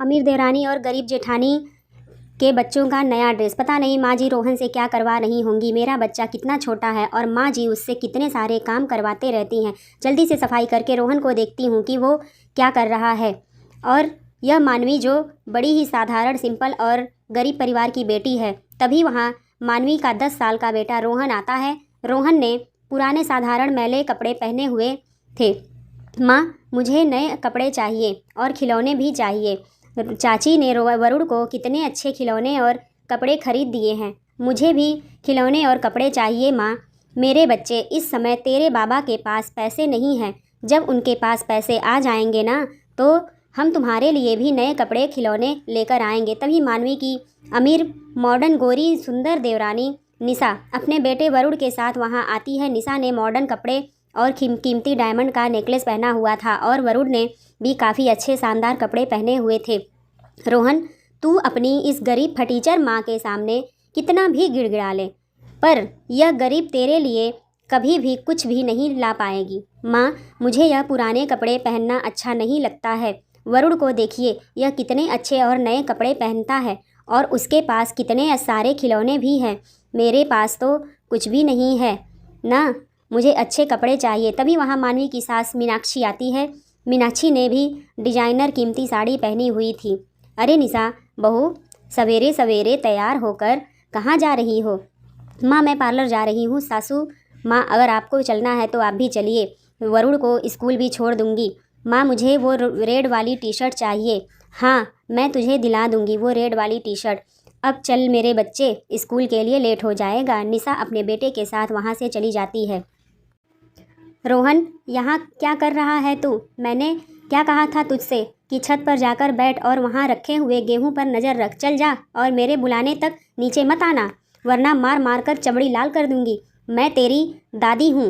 अमीर देवरानी और गरीब जेठानी के बच्चों का नया ड्रेस। पता नहीं माँ जी रोहन से क्या करवा रही होंगी। मेरा बच्चा कितना छोटा है और माँ जी उससे कितने सारे काम करवाते रहती हैं। जल्दी से सफाई करके रोहन को देखती हूँ कि वो क्या कर रहा है। और यह मानवी जो बड़ी ही साधारण सिंपल और गरीब परिवार की बेटी है। तभी वहाँ मानवी का 10 साल का बेटा रोहन आता है। रोहन ने पुराने साधारण मैले कपड़े पहने हुए थे। माँ, मुझे नए कपड़े चाहिए और खिलौने भी चाहिए। चाची ने वरुण को कितने अच्छे खिलौने और कपड़े खरीद दिए हैं। मुझे भी खिलौने और कपड़े चाहिए माँ। मेरे बच्चे, इस समय तेरे बाबा के पास पैसे नहीं हैं। जब उनके पास पैसे आ जाएंगे ना, तो हम तुम्हारे लिए भी नए कपड़े खिलौने लेकर आएंगे। तभी मानवी की अमीर मॉडर्न गोरी सुंदर देवरानी निशा अपने बेटे वरुण के साथ वहाँ आती है। निशा ने मॉडर्न कपड़े और कीमती डायमंड का नेकलेस पहना हुआ था और वरुण ने भी काफ़ी अच्छे शानदार कपड़े पहने हुए थे। रोहन, तू अपनी इस गरीब फटीचर माँ के सामने कितना भी गिड़गिड़ा ले, पर यह गरीब तेरे लिए कभी भी कुछ भी नहीं ला पाएगी। माँ, मुझे यह पुराने कपड़े पहनना अच्छा नहीं लगता है। वरुण को देखिए, यह कितने अच्छे और नए कपड़े पहनता है और उसके पास कितने सारे खिलौने भी हैं। मेरे पास तो कुछ भी नहीं है ना। मुझे अच्छे कपड़े चाहिए। तभी वहाँ मानवी की सास मीनाक्षी आती है। मीनाक्षी ने भी डिजाइनर कीमती साड़ी पहनी हुई थी। अरे निशा बहू, सवेरे सवेरे तैयार होकर कहाँ जा रही हो? माँ, मैं पार्लर जा रही हूँ। सासू माँ, अगर आपको चलना है तो आप भी चलिए। वरुण को स्कूल भी छोड़ दूँगी। माँ, मुझे वो रेड वाली टी शर्ट चाहिए। हाँ, मैं तुझे दिला दूँगी वो रेड वाली टी शर्ट। अब चल मेरे बच्चे, स्कूल के लिए लेट हो जाएगा। निशा अपने बेटे के साथ वहाँ से चली जाती है। रोहन, यहाँ क्या कर रहा है तू? मैंने क्या कहा था तुझसे कि छत पर जाकर बैठ और वहाँ रखे हुए गेहूँ पर नज़र रख। चल जा और मेरे बुलाने तक नीचे मत आना, वरना मार मार कर चमड़ी लाल कर दूँगी। मैं तेरी दादी हूँ।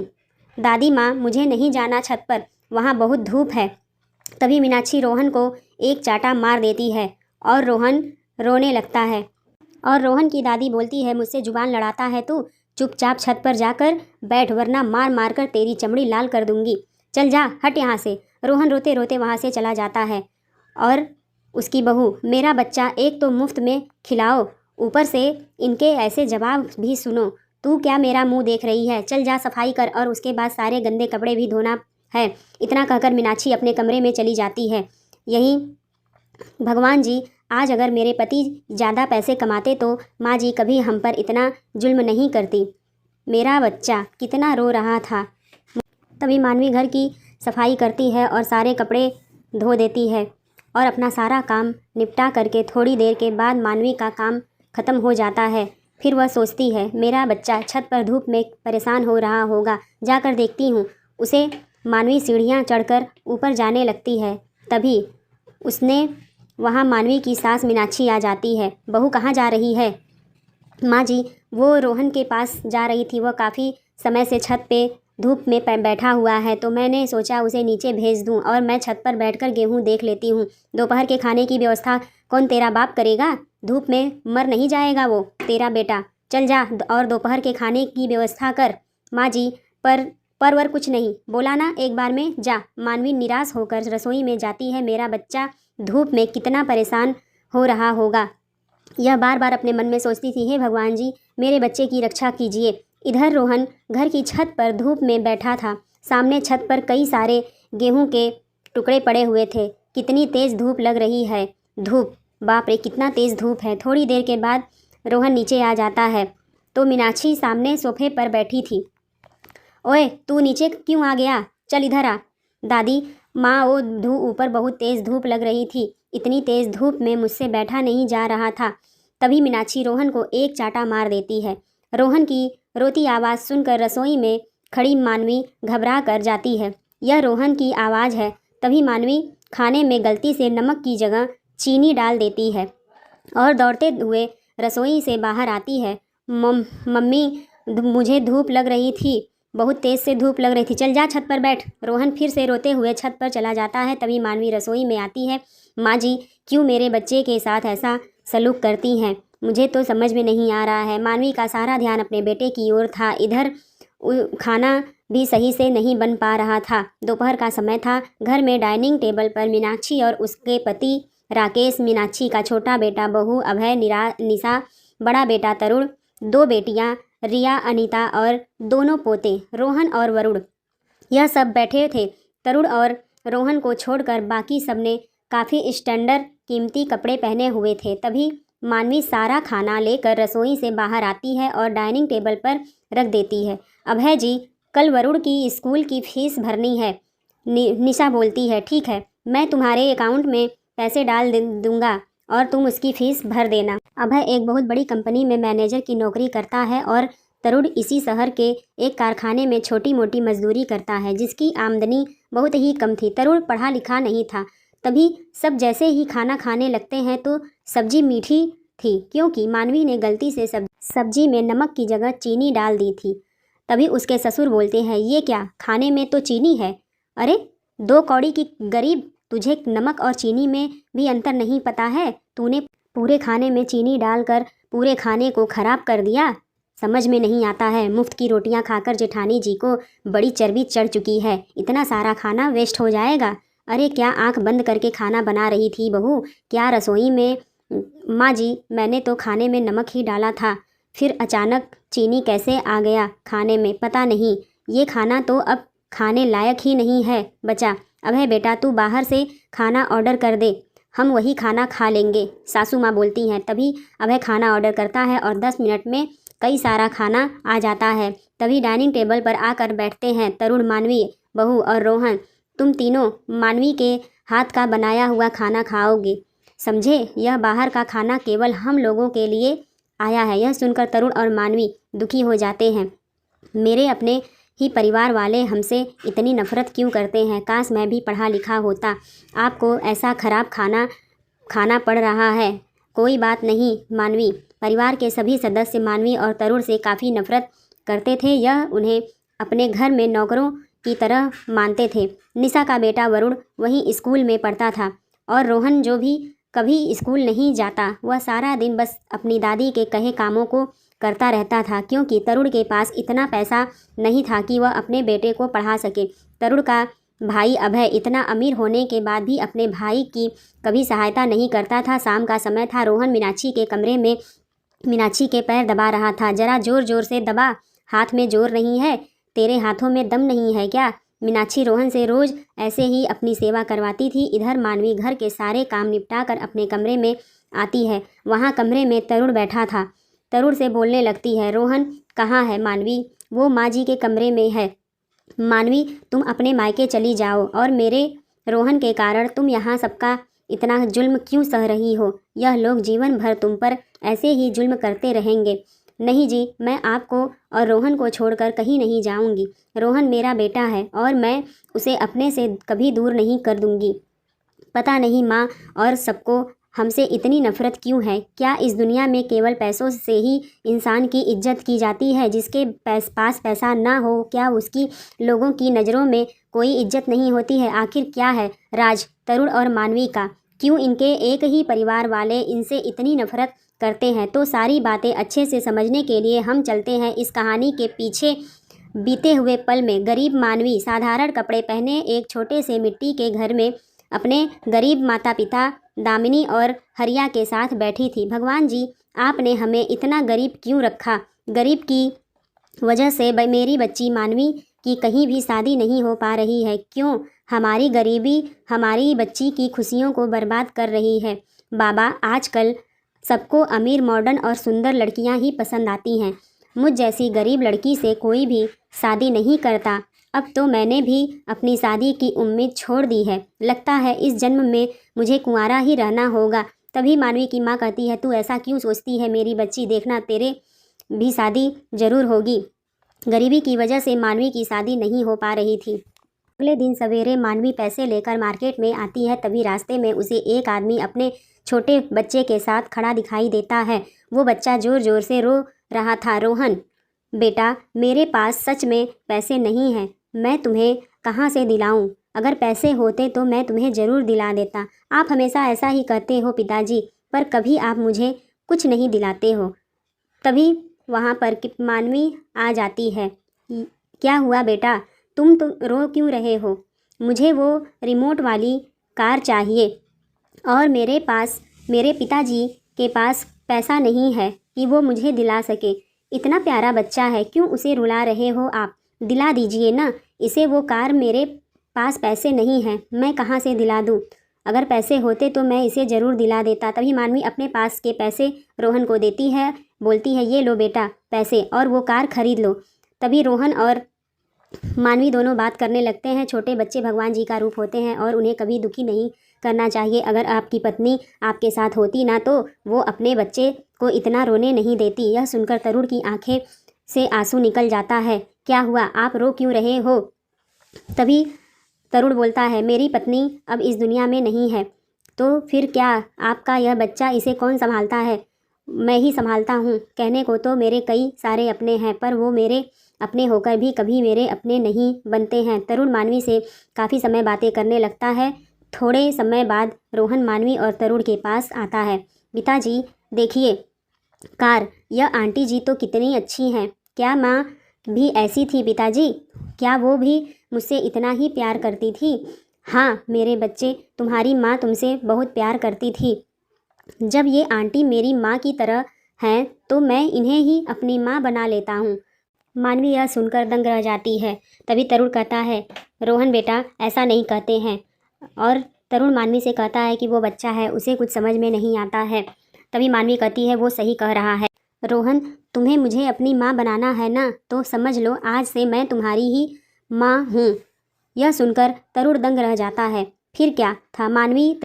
दादी माँ, मुझे नहीं जाना छत पर, वहाँ बहुत धूप है। तभी मीनाक्षी रोहन को एक चाटा मार देती है और रोहन रोने लगता है। और रोहन की दादी बोलती है, मुझसे जुबान लड़ाता है तू? चुपचाप छत पर जाकर बैठ, वरना मार मार कर तेरी चमड़ी लाल कर दूंगी। चल जा, हट यहाँ से। रोहन रोते रोते वहाँ से चला जाता है। और उसकी बहू, मेरा बच्चा एक तो मुफ्त में खिलाओ, ऊपर से इनके ऐसे जवाब भी सुनो। तू क्या मेरा मुंह देख रही है? चल जा, सफाई कर और उसके बाद सारे गंदे कपड़े भी धोना है। इतना कहकर मीनाक्षी अपने कमरे में चली जाती है। यही भगवान जी, आज अगर मेरे पति ज़्यादा पैसे कमाते तो माँ जी कभी हम पर इतना जुल्म नहीं करती। मेरा बच्चा कितना रो रहा था। तभी मानवी घर की सफाई करती है और सारे कपड़े धो देती है और अपना सारा काम निपटा करके थोड़ी देर के बाद मानवी का काम ख़त्म हो जाता है। फिर वह सोचती है, मेरा बच्चा छत पर धूप में परेशान हो रहा होगा, जाकर देखती हूँ उसे। मानवी सीढ़ियाँ चढ़कर ऊपर जाने लगती है। तभी उसने वहाँ मानवी की सास मीनाक्षी आ जाती है। बहू, कहाँ जा रही है? माँ जी, वो रोहन के पास जा रही थी। वह काफ़ी समय से छत पे धूप में बैठा हुआ है, तो मैंने सोचा उसे नीचे भेज दूँ और मैं छत पर बैठकर गेहूँ देख लेती हूँ। दोपहर के खाने की व्यवस्था कौन तेरा बाप करेगा? धूप में मर नहीं जाएगा वो तेरा बेटा। चल जा और दोपहर के खाने की व्यवस्था कर। माँ जी, पर कुछ नहीं बोला ना, एक बार में जा। मानवी निराश होकर रसोई में जाती है। मेरा बच्चा धूप में कितना परेशान हो रहा होगा, यह बार बार अपने मन में सोचती थी। हे भगवान जी, मेरे बच्चे की रक्षा कीजिए। इधर रोहन घर की छत पर धूप में बैठा था। सामने छत पर कई सारे गेहूं के टुकड़े पड़े हुए थे। कितनी तेज़ धूप लग रही है। धूप, बाप रे, कितना तेज़ धूप है। थोड़ी देर के बाद रोहन नीचे आ जाता है तो मीनाक्षी सामने सोफे पर बैठी थी। ओए, तू नीचे क्यों आ गया? चल इधर आ। दादी माँ, वो ऊपर बहुत तेज़ धूप लग रही थी। इतनी तेज़ धूप में मुझसे बैठा नहीं जा रहा था। तभी मीनाक्षी रोहन को एक चाटा मार देती है। रोहन की रोती आवाज़ सुनकर रसोई में खड़ी मानवी घबरा कर जाती है। यह रोहन की आवाज़ है। तभी मानवी खाने में गलती से नमक की जगह चीनी डाल देती है और दौड़ते हुए रसोई से बाहर आती है। मम्मी, मुझे धूप लग रही थी, बहुत तेज़ से धूप लग रही थी। चल जा, छत पर बैठ। रोहन फिर से रोते हुए छत पर चला जाता है। तभी मानवी रसोई में आती है। माँ जी, क्यों मेरे बच्चे के साथ ऐसा सलूक करती हैं? मुझे तो समझ में नहीं आ रहा है। मानवी का सारा ध्यान अपने बेटे की ओर था। इधर खाना भी सही से नहीं बन पा रहा था। दोपहर का समय था। घर में डाइनिंग टेबल पर मीनाक्षी और उसके पति राकेश, मीनाक्षी का छोटा बेटा, बहू अभय, निशा, बड़ा बेटा तरुण, 2 बेटियां रिया, अनीता और दोनों पोते रोहन और वरुण। यह सब बैठे थे। तरुण और रोहन को छोड़कर बाकी सबने काफ़ी स्टैंडर्ड कीमती कपड़े पहने हुए थे। तभी मानवी सारा खाना लेकर रसोई से बाहर आती है और डाइनिंग टेबल पर रख देती है। अभय जी, कल वरुण की स्कूल की फीस भरनी है। निशा बोलती है, ठीक है, मैं तुम्हारे अकाउंट में पैसे डाल दूंगा और तुम उसकी फ़ीस भर देना। अभय एक बहुत बड़ी कंपनी में मैनेजर की नौकरी करता है और तरुण इसी शहर के एक कारखाने में छोटी मोटी मजदूरी करता है, जिसकी आमदनी बहुत ही कम थी। तरुण पढ़ा लिखा नहीं था। तभी सब जैसे ही खाना खाने लगते हैं तो सब्जी मीठी थी, क्योंकि मानवी ने गलती से सब्जी में नमक की जगह चीनी डाल दी थी। तभी उसके ससुर बोलते हैं, ये क्या, खाने में तो चीनी है। अरे 2 कौड़ी की गरीब, तुझे नमक और चीनी में भी अंतर नहीं पता है? तूने पूरे खाने में चीनी डालकर पूरे खाने को खराब कर दिया। समझ में नहीं आता है। मुफ्त की रोटियां खाकर जेठानी जी को बड़ी चर्बी चढ़ चुकी है। इतना सारा खाना वेस्ट हो जाएगा। अरे क्या आंख बंद करके खाना बना रही थी बहू? क्या रसोई में? माँ जी, मैंने तो खाने में नमक ही डाला था, फिर अचानक चीनी कैसे आ गया खाने में पता नहीं। ये खाना तो अब खाने लायक ही नहीं है बचा। अभय बेटा, तू बाहर से खाना ऑर्डर कर दे, हम वही खाना खा लेंगे, सासू माँ बोलती हैं। तभी अभय खाना ऑर्डर करता है और 10 मिनट में कई सारा खाना आ जाता है। तभी डाइनिंग टेबल पर आकर बैठते हैं तरुण, मानवी, बहू और रोहन। तुम तीनों मानवी के हाथ का बनाया हुआ खाना खाओगे, समझे? यह बाहर का खाना केवल हम लोगों के लिए आया है। यह सुनकर तरुण और मानवी दुखी हो जाते हैं। मेरे अपने ही परिवार वाले हमसे इतनी नफरत क्यों करते हैं? काश मैं भी पढ़ा लिखा होता। आपको ऐसा खराब खाना खाना पड़ रहा है। कोई बात नहीं मानवी। परिवार के सभी सदस्य मानवी और तरुण से काफ़ी नफरत करते थे। यह उन्हें अपने घर में नौकरों की तरह मानते थे। निशा का बेटा वरुण वहीं स्कूल में पढ़ता था और रोहन, जो भी कभी स्कूल नहीं जाता, वह सारा दिन बस अपनी दादी के कहे कामों को करता रहता था, क्योंकि तरुण के पास इतना पैसा नहीं था कि वह अपने बेटे को पढ़ा सके। तरुण का भाई अभय इतना अमीर होने के बाद भी अपने भाई की कभी सहायता नहीं करता था। शाम का समय था। रोहन मीनाक्षी के कमरे में मीनाक्षी के पैर दबा रहा था। जरा जोर जोर से दबा, हाथ में जोर नहीं है? तेरे हाथों में दम नहीं है क्या? मीनाक्षी रोहन से रोज़ ऐसे ही अपनी सेवा करवाती थी। इधर मानवी घर के सारे काम निपटा कर अपने कमरे में आती है। वहाँ कमरे में तरुण बैठा था। तरुण से बोलने लगती है, रोहन कहाँ है? मानवी, वो माँ जी के कमरे में है। मानवी, तुम अपने मायके चली जाओ, और मेरे रोहन के कारण तुम यहाँ सबका इतना जुल्म क्यों सह रही हो? यह लोग जीवन भर तुम पर ऐसे ही जुल्म करते रहेंगे। नहीं जी, मैं आपको और रोहन को छोड़कर कहीं नहीं जाऊंगी। रोहन मेरा बेटा है और मैं उसे अपने से कभी दूर नहीं कर दूंगी। पता नहीं माँ और सबको हमसे इतनी नफरत क्यों है? क्या इस दुनिया में केवल पैसों से ही इंसान की इज्जत की जाती है? जिसके पास पैसा ना हो, क्या उसकी लोगों की नज़रों में कोई इज्जत नहीं होती है? आखिर क्या है राज तरुण और मानवी का? क्यों इनके एक ही परिवार वाले इनसे इतनी नफरत करते हैं? तो सारी बातें अच्छे से समझने के लिए हम चलते हैं इस कहानी के पीछे बीते हुए पल में। गरीब मानवी साधारण कपड़े पहने एक छोटे से मिट्टी के घर में अपने गरीब माता पिता दामिनी और हरिया के साथ बैठी थी। भगवान जी, आपने हमें इतना गरीब क्यों रखा? गरीब की वजह से मेरी बच्ची मानवी की कहीं भी शादी नहीं हो पा रही है। क्यों? हमारी गरीबी हमारी बच्ची की खुशियों को बर्बाद कर रही है। बाबा, आजकल सबको अमीर, मॉडर्न और सुंदर लड़कियां ही पसंद आती हैं। मुझ जैसी गरीब लड़की से कोई भी शादी नहीं करता। अब तो मैंने भी अपनी शादी की उम्मीद छोड़ दी है। लगता है इस जन्म में मुझे कुंवारा ही रहना होगा। तभी मानवी की माँ कहती है, तू ऐसा क्यों सोचती है मेरी बच्ची? देखना, तेरे भी शादी जरूर होगी। गरीबी की वजह से मानवी की शादी नहीं हो पा रही थी। अगले दिन सवेरे मानवी पैसे लेकर मार्केट में आती है। तभी रास्ते में उसे एक आदमी अपने छोटे बच्चे के साथ खड़ा दिखाई देता है। वो बच्चा जोर जोर से रो रहा था। रोहन बेटा, मेरे पास सच में पैसे नहीं हैं। मैं तुम्हें कहाँ से दिलाऊं? अगर पैसे होते तो मैं तुम्हें ज़रूर दिला देता। आप हमेशा ऐसा ही कहते हो पिताजी, पर कभी आप मुझे कुछ नहीं दिलाते हो। तभी वहाँ पर मानवी आ जाती है। क्या हुआ बेटा, तुम रो क्यों रहे हो? मुझे वो रिमोट वाली कार चाहिए। और मेरे पिताजी के पास पैसा नहीं है कि वो मुझे दिला सके। इतना प्यारा बच्चा है, क्यों उसे रुला रहे हो आप? दिला दीजिए ना इसे वो कार। मेरे पास पैसे नहीं हैं, मैं कहाँ से दिला दूँ? अगर पैसे होते तो मैं इसे ज़रूर दिला देता। तभी मानवी अपने पास के पैसे रोहन को देती है, बोलती है ये लो बेटा पैसे और वो कार खरीद लो। तभी रोहन और मानवी दोनों बात करने लगते हैं। छोटे बच्चे भगवान जी का रूप होते हैं और उन्हें कभी दुखी नहीं करना चाहिए। अगर आपकी पत्नी आपके साथ होती ना तो वो अपने बच्चे को इतना रोने नहीं देती। यह सुनकर तरुण की आंखें से आंसू निकल जाता है। क्या हुआ, आप रो क्यों रहे हो? तभी तरुण बोलता है मेरी पत्नी अब इस दुनिया में नहीं है तो फिर क्या, आपका यह बच्चा इसे कौन संभालता है? मैं ही संभालता हूँ। कहने को तो मेरे कई सारे अपने हैं पर वो मेरे अपने होकर भी कभी मेरे अपने नहीं बनते हैं। तरुण मानवी से काफ़ी समय बातें करने लगता है। थोड़े समय बाद रोहन मानवी और तरुण के पास आता है। पिताजी देखिए कार, यह आंटी जी तो कितनी अच्छी हैं। क्या माँ भी ऐसी थी पिताजी? क्या वो भी मुझसे इतना ही प्यार करती थी? हाँ मेरे बच्चे, तुम्हारी माँ तुमसे बहुत प्यार करती थी। जब ये आंटी मेरी माँ की तरह हैं तो मैं इन्हें ही अपनी माँ बना लेता हूँ। मानवी यह सुनकर दंग रह जाती है। तभी तरुण कहता है रोहन बेटा ऐसा नहीं कहते हैं। और तरुण मानवी से कहता है कि वो बच्चा है, उसे कुछ समझ में नहीं आता है। तभी मानवी कहती है वो सही कह रहा है। रोहन तुम्हें मुझे अपनी माँ बनाना है ना, तो समझ लो आज से मैं तुम्हारी ही माँ हूँ। यह सुनकर तरुण दंग रह जाता है। फिर क्या था, मानवी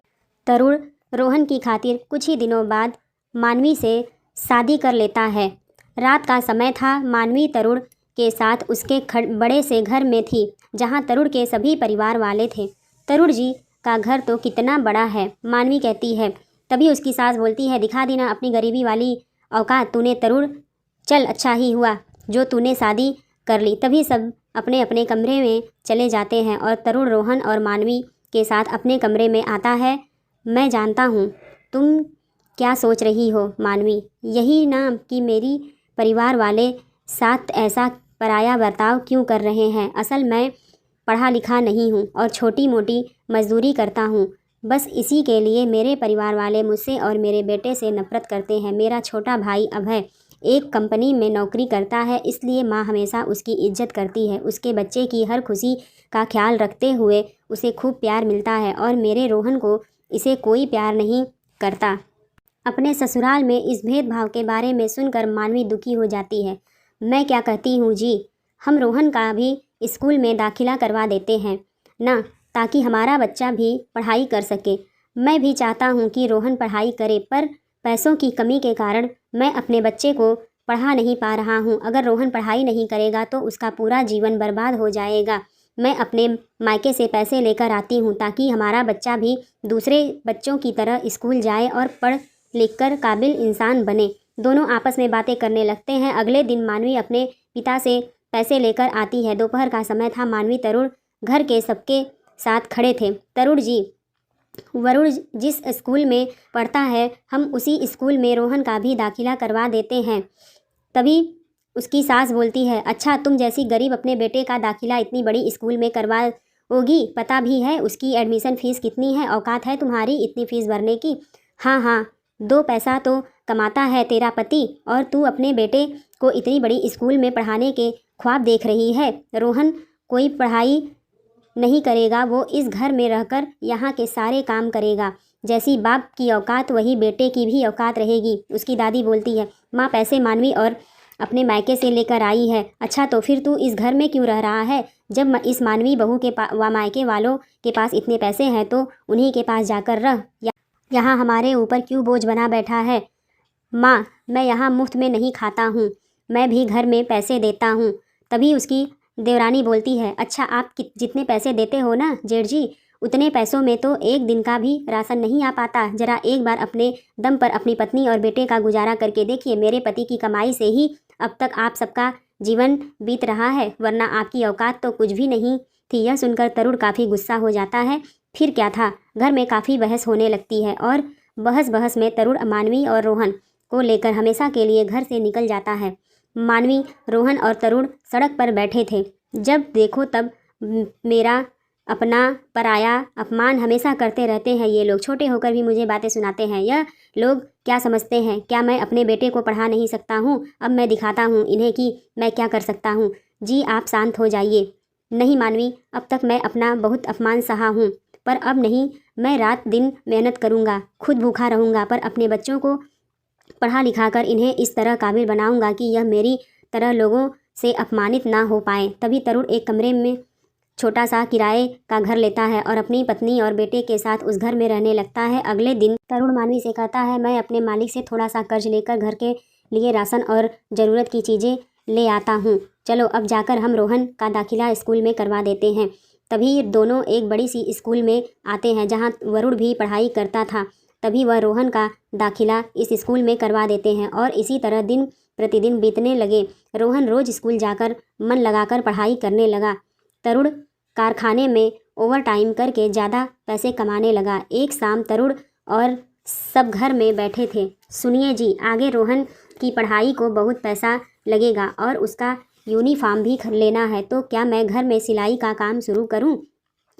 तरुण रोहन की खातिर कुछ ही दिनों बाद मानवी से शादी कर लेता है। रात का समय था। मानवी तरुण के साथ उसके बड़े से घर में थी जहाँ तरुण के सभी परिवार वाले थे। तरुण जी का घर तो कितना बड़ा है, मानवी कहती है। तभी उसकी सास बोलती है दिखा दी ना अपनी गरीबी वाली औकात तूने तरुण, चल अच्छा ही हुआ जो तूने शादी कर ली। तभी सब अपने अपने कमरे में चले जाते हैं और तरुण रोहन और मानवी के साथ अपने कमरे में आता है। मैं जानता हूँ तुम क्या सोच रही हो मानवी, यही ना कि मेरी परिवार वाले साथ ऐसा पराया बर्ताव क्यों कर रहे हैं। असल मैं पढ़ा लिखा नहीं हूँ और छोटी मोटी मजदूरी करता हूँ। बस इसी के लिए मेरे परिवार वाले मुझसे और मेरे बेटे से नफरत करते हैं। मेरा छोटा भाई अभय एक कंपनी में नौकरी करता है, इसलिए माँ हमेशा उसकी इज्जत करती है। उसके बच्चे की हर खुशी का ख्याल रखते हुए उसे खूब प्यार मिलता है और मेरे रोहन को इसे कोई प्यार नहीं करता। अपने ससुराल में इस भेदभाव के बारे में सुनकर मानवी दुखी हो जाती है। मैं क्या कहती हूँ जी, हम रोहन का भी स्कूल में दाखिला करवा देते हैं ना, ताकि हमारा बच्चा भी पढ़ाई कर सके। मैं भी चाहता हूँ कि रोहन पढ़ाई करे, पर पैसों की कमी के कारण मैं अपने बच्चे को पढ़ा नहीं पा रहा हूँ। अगर रोहन पढ़ाई नहीं करेगा तो उसका पूरा जीवन बर्बाद हो जाएगा। मैं अपने मायके से पैसे लेकर आती हूँ ताकि हमारा बच्चा भी दूसरे बच्चों की तरह स्कूल जाए और पढ़ लिखकर काबिल इंसान बने। दोनों आपस में बातें करने लगते हैं। अगले दिन मानवी अपने पिता से पैसे लेकर आती है। दोपहर का समय था। मानवी तरुण घर के सबके साथ खड़े थे। तरुण जी, वरुण जिस स्कूल में पढ़ता है हम उसी स्कूल में रोहन का भी दाखिला करवा देते हैं। तभी उसकी सास बोलती है अच्छा तुम जैसी गरीब अपने बेटे का दाखिला इतनी बड़ी स्कूल में करवाओगी? पता भी है उसकी एडमिशन फ़ीस कितनी है? औकात है तुम्हारी इतनी फ़ीस भरने की? हाँ हाँ, 2 पैसा तो कमाता है तेरा पति और तू अपने बेटे को इतनी बड़ी स्कूल में पढ़ाने के ख्वाब देख रही है। रोहन कोई पढ़ाई नहीं करेगा, वो इस घर में रहकर यहाँ के सारे काम करेगा। जैसी बाप की औकात वही बेटे की भी औकात रहेगी। उसकी दादी बोलती है माँ पैसे मानवी और अपने मायके से लेकर आई है। अच्छा तो फिर तू इस घर में क्यों रह रहा है? जब इस मानवी बहू के मायके वालों के पास इतने पैसे हैं तो उन्हीं के पास जाकर रह, यहाँ हमारे ऊपर क्यों बोझ बना बैठा है? माँ मैं यहाँ मुफ्त में नहीं खाता हूँ, मैं भी घर में पैसे देता हूँ। तभी उसकी देवरानी बोलती है अच्छा आप जितने पैसे देते हो ना जेठ जी, उतने पैसों में तो एक दिन का भी राशन नहीं आ पाता। जरा एक बार अपने दम पर अपनी पत्नी और बेटे का गुजारा करके देखिए। मेरे पति की कमाई से ही अब तक आप सबका जीवन बीत रहा है, वरना आपकी औकात तो कुछ भी नहीं थी। यह सुनकर तरुण काफ़ी गुस्सा हो जाता है। फिर क्या था, घर में काफ़ी बहस होने लगती है और बहस में तरुण मानवी और रोहन को लेकर हमेशा के लिए घर से निकल जाता है। मानवी, रोहन और तरुण सड़क पर बैठे थे। जब देखो तब मेरा अपना पराया अपमान हमेशा करते रहते हैं ये लोग। छोटे होकर भी मुझे बातें सुनाते हैं। यह लोग क्या समझते हैं? क्या मैं अपने बेटे को पढ़ा नहीं सकता हूँ? अब मैं दिखाता हूँ इन्हें कि मैं क्या कर सकता हूँ। जी आप शांत हो जाइए। नहीं मानवी, अब तक मैं अपना बहुत अपमान सहा हूँ, पर अब नहीं। मैं रात दिन मेहनत करूँगा, खुद भूखा रहूँगा, पर अपने बच्चों को पढ़ा लिखा कर इन्हें इस तरह काबिल बनाऊँगा कि यह मेरी तरह लोगों से अपमानित ना हो पाएँ। तभी तरुण एक कमरे में छोटा सा किराए का घर लेता है और अपनी पत्नी और बेटे के साथ उस घर में रहने लगता है। अगले दिन तरुण मानवी से कहता है, मैं अपने मालिक से थोड़ा सा कर्ज लेकर घर के लिए राशन और ज़रूरत की चीज़ें ले आता हूँ। चलो अब जाकर हम रोहन का दाखिला स्कूल में करवा देते हैं। तभी दोनों एक बड़ी सी स्कूल में आते हैं जहाँ वरुण भी पढ़ाई करता था। तभी वह रोहन का दाखिला इस स्कूल में करवा देते हैं और इसी तरह दिन प्रतिदिन बीतने लगे। रोहन रोज़ स्कूल जाकर मन लगाकर पढ़ाई करने लगा। तरुण कारखाने में ओवर टाइम करके ज़्यादा पैसे कमाने लगा। एक शाम तरुण और सब घर में बैठे थे। सुनिए जी, आगे रोहन की पढ़ाई को बहुत पैसा लगेगा और उसका यूनिफॉर्म भी लेना है, तो क्या मैं घर में सिलाई का काम शुरू करूं?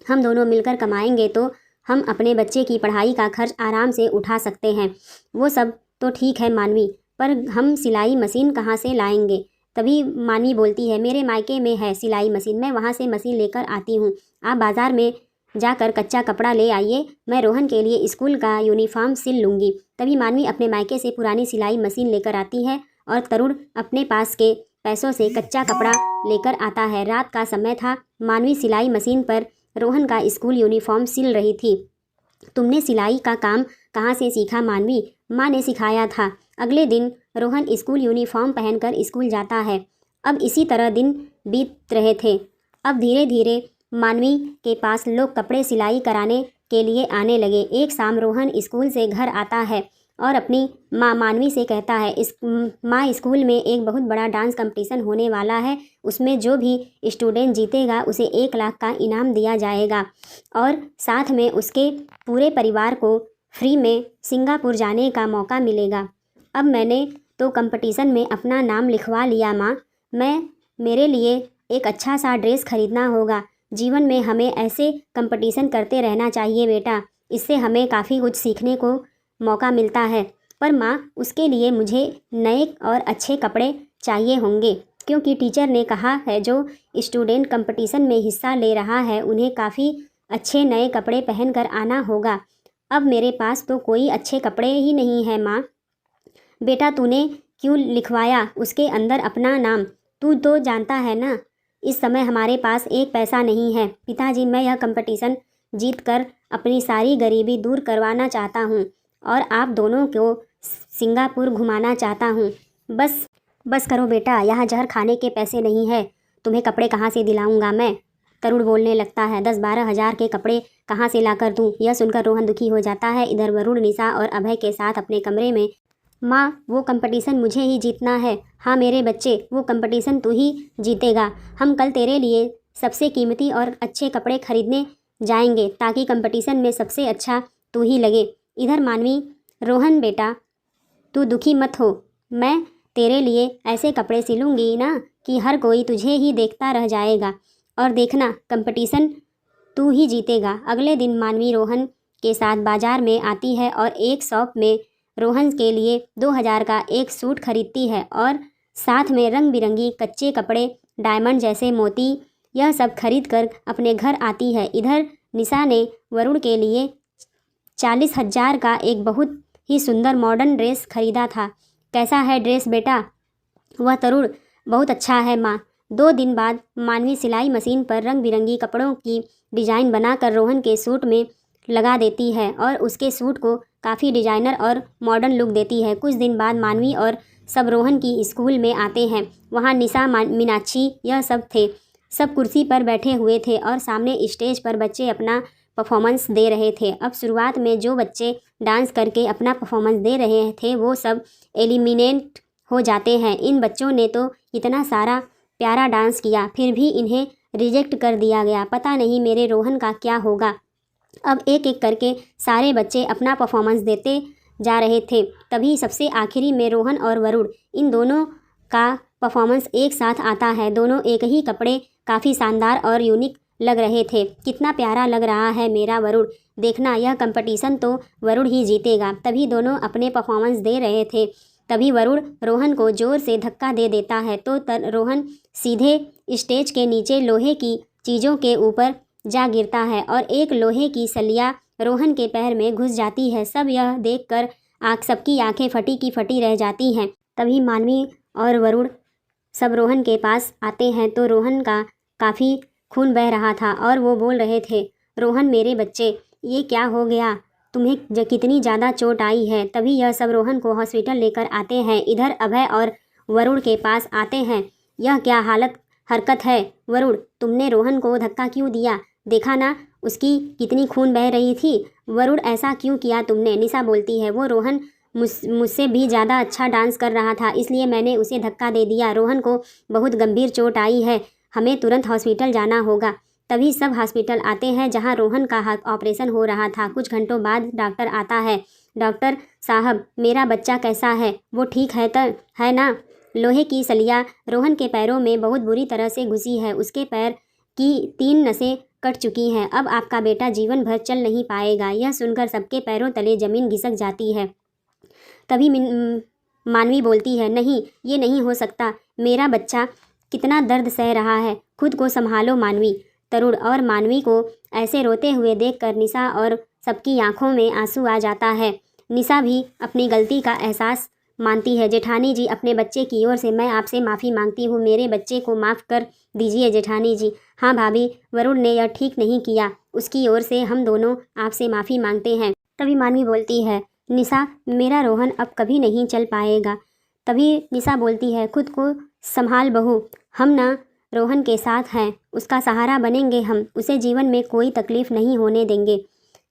हम दोनों मिलकर कमाएंगे तो हम अपने बच्चे की पढ़ाई का खर्च आराम से उठा सकते हैं। वो सब तो ठीक है मानवी, पर हम सिलाई मशीन कहाँ से लाएंगे? तभी मानवी बोलती है, मेरे मायके में है सिलाई मशीन, मैं वहाँ से मशीन लेकर आती हूँ। आप बाज़ार में जाकर कच्चा कपड़ा ले आइए, मैं रोहन के लिए स्कूल का यूनिफॉर्म सिल लूँगी। तभी मानवी अपने मायके से पुरानी सिलाई मशीन लेकर आती है और तरुण अपने पास के पैसों से कच्चा कपड़ा लेकर आता है। रात का समय था। मानवी सिलाई मशीन पर रोहन का स्कूल यूनिफॉर्म सिल रही थी। तुमने सिलाई का काम कहाँ से सीखा मानवी? माँ ने सिखाया था। अगले दिन रोहन स्कूल यूनिफॉर्म पहनकर स्कूल जाता है। अब इसी तरह दिन बीत रहे थे। अब धीरे धीरे मानवी के पास लोग कपड़े सिलाई कराने के लिए आने लगे। एक शाम रोहन स्कूल से घर आता है और अपनी माँ मानवी से कहता है, माँ स्कूल में एक बहुत बड़ा डांस कंपटीशन होने वाला है, उसमें जो भी स्टूडेंट जीतेगा उसे 1 लाख का इनाम दिया जाएगा और साथ में उसके पूरे परिवार को फ्री में सिंगापुर जाने का मौका मिलेगा। अब मैंने तो कंपटीशन में अपना नाम लिखवा लिया माँ। मेरे लिए एक अच्छा सा ड्रेस खरीदना होगा। जीवन में हमें ऐसे कंपटीशन करते रहना चाहिए बेटा, इससे हमें काफ़ी कुछ सीखने को मौका मिलता है। पर माँ, उसके लिए मुझे नए और अच्छे कपड़े चाहिए होंगे, क्योंकि टीचर ने कहा है जो स्टूडेंट कंपटीशन में हिस्सा ले रहा है उन्हें काफ़ी अच्छे नए कपड़े पहनकर आना होगा। अब मेरे पास तो कोई अच्छे कपड़े ही नहीं है माँ। बेटा, तूने क्यों लिखवाया उसके अंदर अपना नाम? तू तो जानता है ना, इस समय हमारे पास एक पैसा नहीं है। पिताजी, मैं यह कंपटीशन जीत कर अपनी सारी गरीबी दूर करवाना चाहता हूँ और आप दोनों को सिंगापुर घुमाना चाहता हूँ। बस करो बेटा, यहाँ जहर खाने के पैसे नहीं है। तुम्हें कपड़े कहाँ से दिलाऊंगा मैं? तरुण बोलने लगता है, 10-12 हज़ार के कपड़े कहाँ से लाकर दूँ? यह सुनकर रोहन दुखी हो जाता है। इधर वरुण, निशा और अभय के साथ अपने कमरे में, माँ, वो कंपटीशन मुझे ही जीतना है। हाँ मेरे बच्चे, वो कंपटीशन तू ही जीतेगा। हम कल तेरे लिए सबसे कीमती और अच्छे कपड़े खरीदने जाएंगे ताकि कंपटीशन में सबसे अच्छा तू ही लगे। इधर मानवी, रोहन बेटा, तू दुखी मत हो, मैं तेरे लिए ऐसे कपड़े सिलूँगी ना कि हर कोई तुझे ही देखता रह जाएगा और देखना कंपटीशन तू ही जीतेगा। अगले दिन मानवी रोहन के साथ बाज़ार में आती है और एक शॉप में रोहन के लिए 2000 का एक सूट खरीदती है और साथ में रंग बिरंगी कच्चे कपड़े, डायमंड जैसे मोती, यह सब खरीद कर अपने घर आती है। इधर निशा ने वरुण के लिए 40,000 का एक बहुत ही सुंदर मॉडर्न ड्रेस खरीदा था। कैसा है ड्रेस बेटा? वह तरुण, बहुत अच्छा है माँ। 2 दिन बाद मानवी सिलाई मशीन पर रंग बिरंगी कपड़ों की डिज़ाइन बनाकर रोहन के सूट में लगा देती है और उसके सूट को काफ़ी डिजाइनर और मॉडर्न लुक देती है। कुछ दिन बाद मानवी और सब रोहन की स्कूल में आते हैं। वहाँ निशा, मीनाक्षी, यह सब थे। सब कुर्सी पर बैठे हुए थे और सामने स्टेज पर बच्चे अपना परफॉर्मेंस दे रहे थे। अब शुरुआत में जो बच्चे डांस करके अपना परफॉर्मेंस दे रहे थे वो सब एलिमिनेट हो जाते हैं। इन बच्चों ने तो इतना सारा प्यारा डांस किया, फिर भी इन्हें रिजेक्ट कर दिया गया। पता नहीं मेरे रोहन का क्या होगा। अब एक एक करके सारे बच्चे अपना परफॉर्मेंस देते जा रहे थे। तभी सबसे आखिरी में रोहन और वरुण, इन दोनों का परफॉर्मेंस एक साथ आता है। दोनों एक ही कपड़े काफ़ी शानदार और यूनिक लग रहे थे। कितना प्यारा लग रहा है मेरा वरुण, देखना यह कंपटीशन तो वरुण ही जीतेगा। तभी दोनों अपने परफॉर्मेंस दे रहे थे। तभी वरुण रोहन को ज़ोर से धक्का दे देता है तो रोहन सीधे स्टेज के नीचे लोहे की चीज़ों के ऊपर जा गिरता है और एक लोहे की सलिया रोहन के पैर में घुस जाती है। सब यह देखकर सबकी आंखें फटी की फटी रह जाती हैं। तभी मानवी और वरुण सब रोहन के पास आते हैं तो रोहन का काफ़ी खून बह रहा था और वो बोल रहे थे, रोहन मेरे बच्चे, ये क्या हो गया, तुम्हें कितनी ज़्यादा चोट आई है। तभी यह सब रोहन को हॉस्पिटल लेकर आते हैं। इधर अभय और वरुण के पास आते हैं। यह क्या हरकत है वरुण, तुमने रोहन को धक्का क्यों दिया, देखा ना उसकी कितनी खून बह रही थी। वरुण ऐसा क्यों किया तुमने। निशा बोलती है, वो रोहन मुझसे भी ज़्यादा अच्छा डांस कर रहा था इसलिए मैंने उसे धक्का दे दिया। रोहन को बहुत गंभीर चोट आई है, हमें तुरंत हॉस्पिटल जाना होगा। तभी सब हॉस्पिटल आते हैं जहां रोहन का ऑपरेशन हो रहा था। कुछ घंटों बाद डॉक्टर आता है। डॉक्टर साहब, मेरा बच्चा कैसा है, वो ठीक है ना। लोहे की सलिया रोहन के पैरों में बहुत बुरी तरह से घुसी है। उसके पैर की 3 नसें कट चुकी हैं। अब आपका बेटा जीवन भर चल नहीं पाएगा। यह सुनकर सबके पैरों तले ज़मीन खिसक जाती है। तभी मानवी बोलती है, नहीं ये नहीं हो सकता, मेरा बच्चा कितना दर्द सह रहा है, खुद को संभालो मानवी। तरुण और मानवी को ऐसे रोते हुए देखकर निशा और सबकी आंखों में आंसू आ जाता है। निशा भी अपनी गलती का एहसास मानती है। जेठानी जी, अपने बच्चे की ओर से मैं आपसे माफ़ी मांगती हूँ, मेरे बच्चे को माफ़ कर दीजिए जेठानी जी। हाँ भाभी, वरुण ने यह ठीक नहीं किया, उसकी ओर से हम दोनों आपसे माफ़ी मांगते हैं। तभी मानवी बोलती है, निशा, मेरा रोहन अब कभी नहीं चल पाएगा। तभी निशा बोलती है, खुद को संभाल बहू, हम ना रोहन के साथ हैं, उसका सहारा बनेंगे हम, उसे जीवन में कोई तकलीफ़ नहीं होने देंगे।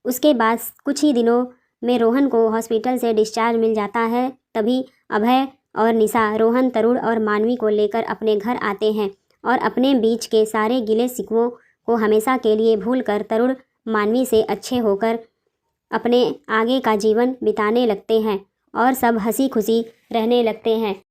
उसके बाद कुछ ही दिनों में रोहन को हॉस्पिटल से डिस्चार्ज मिल जाता है। तभी अभय और निशा रोहन, तरुण और मानवी को लेकर अपने घर आते हैं और अपने बीच के सारे गिले शिकवों को हमेशा के लिए भूलकर तरुण मानवी से अच्छे होकर अपने आगे का जीवन बिताने लगते हैं और सब हंसी खुशी रहने लगते हैं।